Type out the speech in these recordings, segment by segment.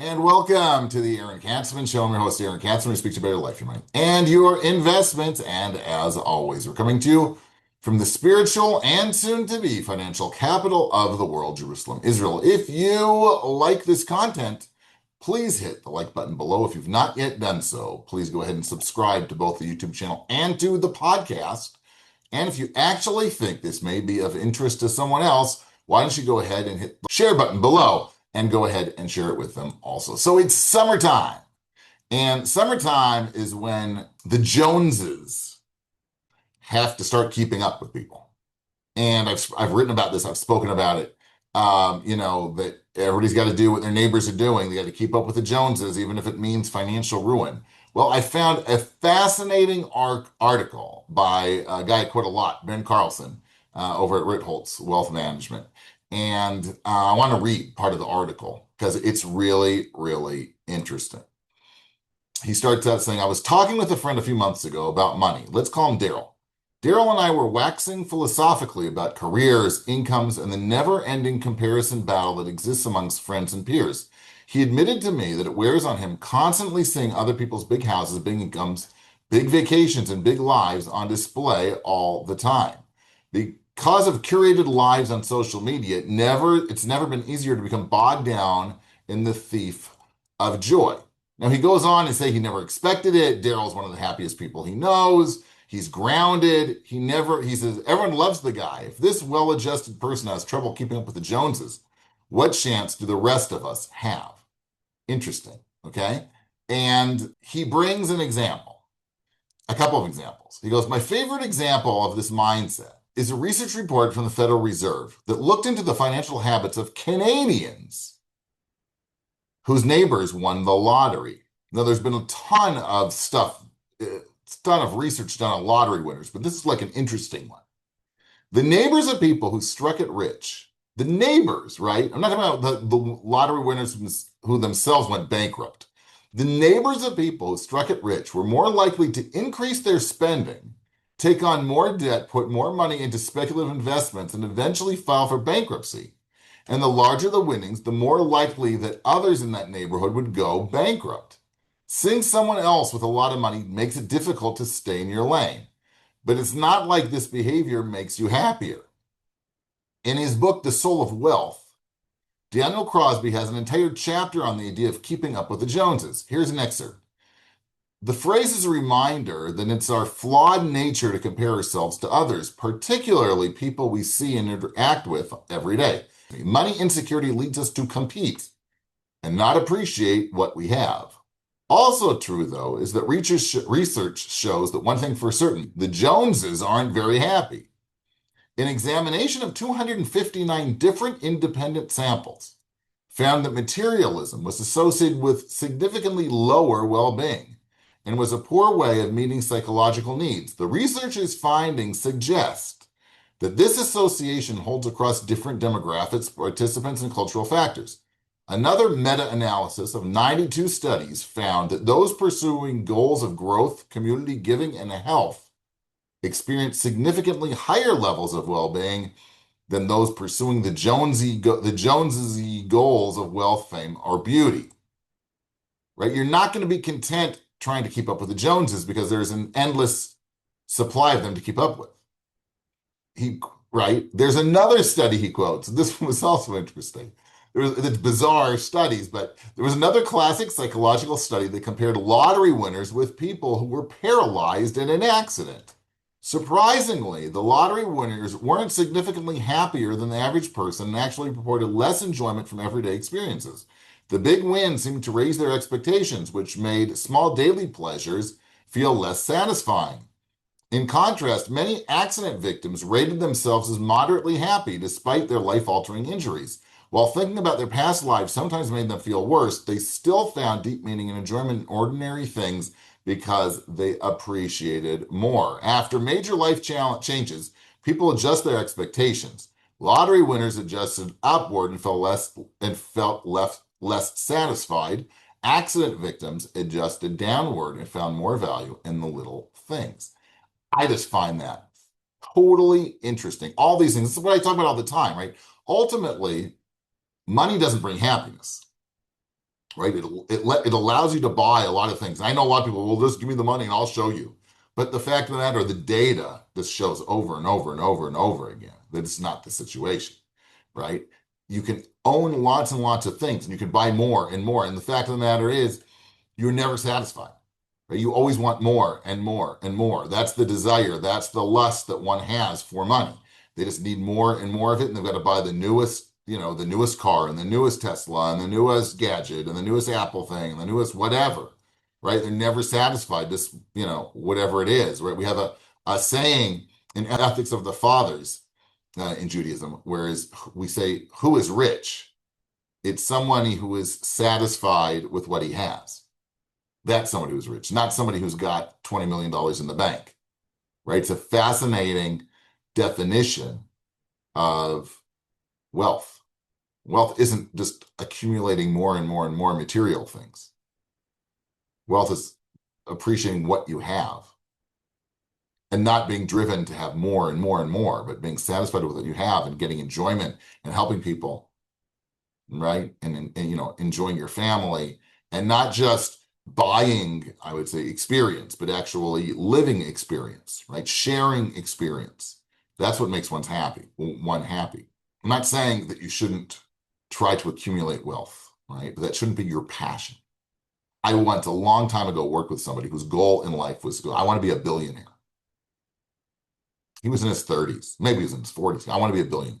And welcome to the Aaron Katsman Show. I'm your host, Aaron Katsman. We speak to better life, your money, and your investments. And as always, we're coming to you from the spiritual and soon-to-be financial capital of the world, Jerusalem, Israel. If you like this content, please hit the like button below. If you've not yet done so, please go ahead and subscribe to both the YouTube channel and to the podcast. And if you actually think this may be of interest to someone else, why don't you go ahead and hit the share button below and go ahead and share it with them also. So it's summertime, and summertime is when the Joneses have to start keeping up with people. And I've written about this. I've spoken about it. That everybody's got to do what their neighbors are doing. They got to keep up with the Joneses, even if it means financial ruin. Well, I found a fascinating article by a guy I quote a lot, Ben Carlson, over at Ritholtz Wealth Management. And I want to read part of the article because it's really, really interesting. He starts out saying, I was talking with a friend a few months ago about money. Let's call him Daryl. Daryl and I were waxing philosophically about careers, incomes, and the never-ending comparison battle that exists amongst friends and peers. He admitted to me that it wears on him constantly seeing other people's big houses, big incomes, big vacations, and big lives on display all the time. Because of curated lives on social media, it's never been easier to become bogged down in the thief of joy. Now, he goes on to say he never expected it. Daryl's one of the happiest people he knows. He's grounded. He says, everyone loves the guy. If this well-adjusted person has trouble keeping up with the Joneses, what chance do the rest of us have? Interesting, okay? And he brings an example, a couple of examples. He goes, my favorite example of this mindset is a research report from the Federal Reserve that looked into the financial habits of Canadians whose neighbors won the lottery. Now, there's been a ton of research done on lottery winners, but this is like an interesting one. The neighbors of people who struck it rich, the neighbors, right? I'm not talking about the lottery winners who themselves went bankrupt. The neighbors of people who struck it rich were more likely to increase their spending, take on more debt, put more money into speculative investments, and eventually file for bankruptcy. And the larger the winnings, the more likely that others in that neighborhood would go bankrupt. Seeing someone else with a lot of money makes it difficult to stay in your lane. But it's not like this behavior makes you happier. In his book, The Soul of Wealth, Daniel Crosby has an entire chapter on the idea of keeping up with the Joneses. Here's an excerpt. The phrase is a reminder that it's our flawed nature to compare ourselves to others, particularly people we see and interact with every day. Money insecurity leads us to compete and not appreciate what we have. Also true, though, is that research shows that one thing for certain, the Joneses aren't very happy. An examination of 259 different independent samples found that materialism was associated with significantly lower well-being and was a poor way of meeting psychological needs. The researchers' findings suggest that this association holds across different demographics, participants, and cultural factors. Another meta-analysis of 92 studies found that those pursuing goals of growth, community giving, and health experience significantly higher levels of well-being than those pursuing the Jonesy goals of wealth, fame, or beauty. Right? You're not going to be content trying to keep up with the Joneses because there's an endless supply of them to keep up with. There's another study he quotes. This was also interesting. It's bizarre studies, but there was another classic psychological study that compared lottery winners with people who were paralyzed in an accident. Surprisingly, the lottery winners weren't significantly happier than the average person and actually reported less enjoyment from everyday experiences. The big wins seemed to raise their expectations, which made small daily pleasures feel less satisfying. In contrast, many accident victims rated themselves as moderately happy despite their life-altering injuries. While thinking about their past lives sometimes made them feel worse, they still found deep meaning and enjoyment in ordinary things because they appreciated more. After major life changes, people adjust their expectations. Lottery winners adjusted upward and felt less satisfied. Accident victims adjusted downward and found more value in the little things. I just find that totally interesting. All these things, this is what I talk about all the time, right? Ultimately, money doesn't bring happiness. right? It allows you to buy a lot of things. I know a lot of people will just give me the money and I'll show you. But the fact of the matter, the data just shows over and over and over and over again that it's not the situation, right? You can own lots and lots of things and you can buy more and more. And the fact of the matter is, you're never satisfied. Right? You always want more and more and more. That's the desire. That's the lust that one has for money. They just need more and more of it, and they've got to buy the newest, the newest car and the newest Tesla and the newest gadget and the newest Apple thing and the newest whatever. Right? They're never satisfied. This, whatever it is. Right? We have a saying in Ethics of the Fathers in Judaism, whereas we say, "Who is rich?" It's someone who is satisfied with what he has. That's somebody who's rich, not somebody who's got $20 million in the bank, right? It's a fascinating definition of wealth. Wealth isn't just accumulating more and more and more material things. Wealth is appreciating what you have and not being driven to have more and more and more, but being satisfied with what you have and getting enjoyment and helping people, right? And enjoying your family and not just buying, I would say, experience, but actually living experience, right? Sharing experience. That's what makes one happy. I'm not saying that you shouldn't try to accumulate wealth, right? But that shouldn't be your passion. I once a long time ago worked with somebody whose goal in life was, I want to be a billionaire. He was in his 30s, maybe he was in his 40s. I want to be a billionaire.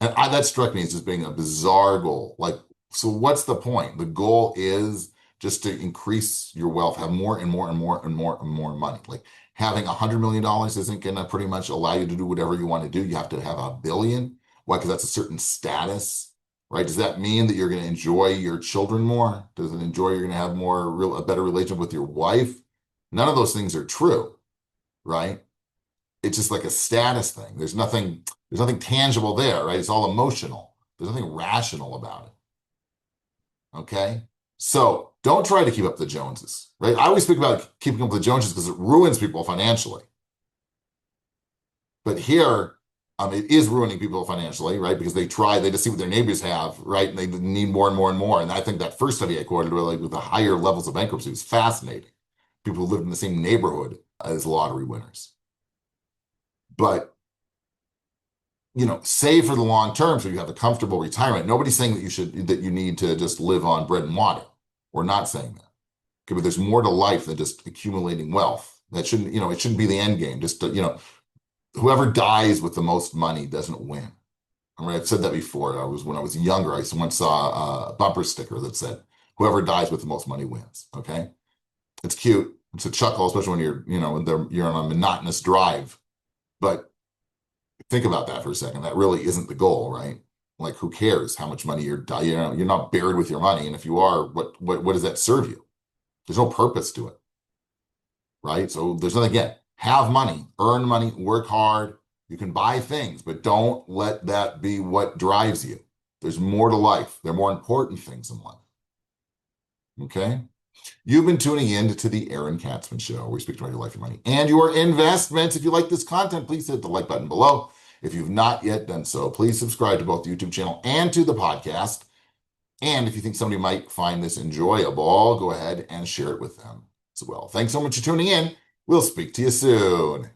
And that struck me as just being a bizarre goal. Like, so what's the point? The goal is just to increase your wealth, have more and more and more and more and more money. Like having $100 million isn't going to pretty much allow you to do whatever you want to do. You have to have a billion. Why? Because that's a certain status, right? Does that mean that you're going to enjoy your children more? Does it enjoy you're going to have a better relationship with your wife? None of those things are true, right? It's just like a status thing. There's nothing tangible there, right? It's all emotional. There's nothing rational about it. Okay. So don't try to keep up the Joneses, right? I always speak about keeping up with the Joneses because it ruins people financially. But here, it is ruining people financially, right? Because they just see what their neighbors have, right? And they need more and more and more. And I think that first study I quoted, really, with the higher levels of bankruptcy, was fascinating. People who lived in the same neighborhood as lottery winners. But save for the long term so you have a comfortable retirement. Nobody's saying that you need to just live on bread and water. We're not saying that. Okay, but there's more to life than just accumulating wealth. That shouldn't, it shouldn't be the end game. Just whoever dies with the most money doesn't win. I mean, I've said that before. When I was younger, I once saw a bumper sticker that said, "Whoever dies with the most money wins." Okay, it's cute. It's a chuckle, especially when you're on a monotonous drive. But think about that for a second. That really isn't the goal, right? Like, who cares how much money you're not buried with your money. And if you are, what does that serve you? There's no purpose to it, right? So there's nothing, again, have money, earn money, work hard. You can buy things, but don't let that be what drives you. There's more to life. There are more important things in life. Okay? You've been tuning in to the Aaron Katsman Show, where we speak about your life, your money, and your investments. If you like this content, please hit the like button below. If you've not yet done so, please subscribe to both the YouTube channel and to the podcast. And if you think somebody might find this enjoyable, go ahead and share it with them as well. Thanks so much for tuning in. We'll speak to you soon.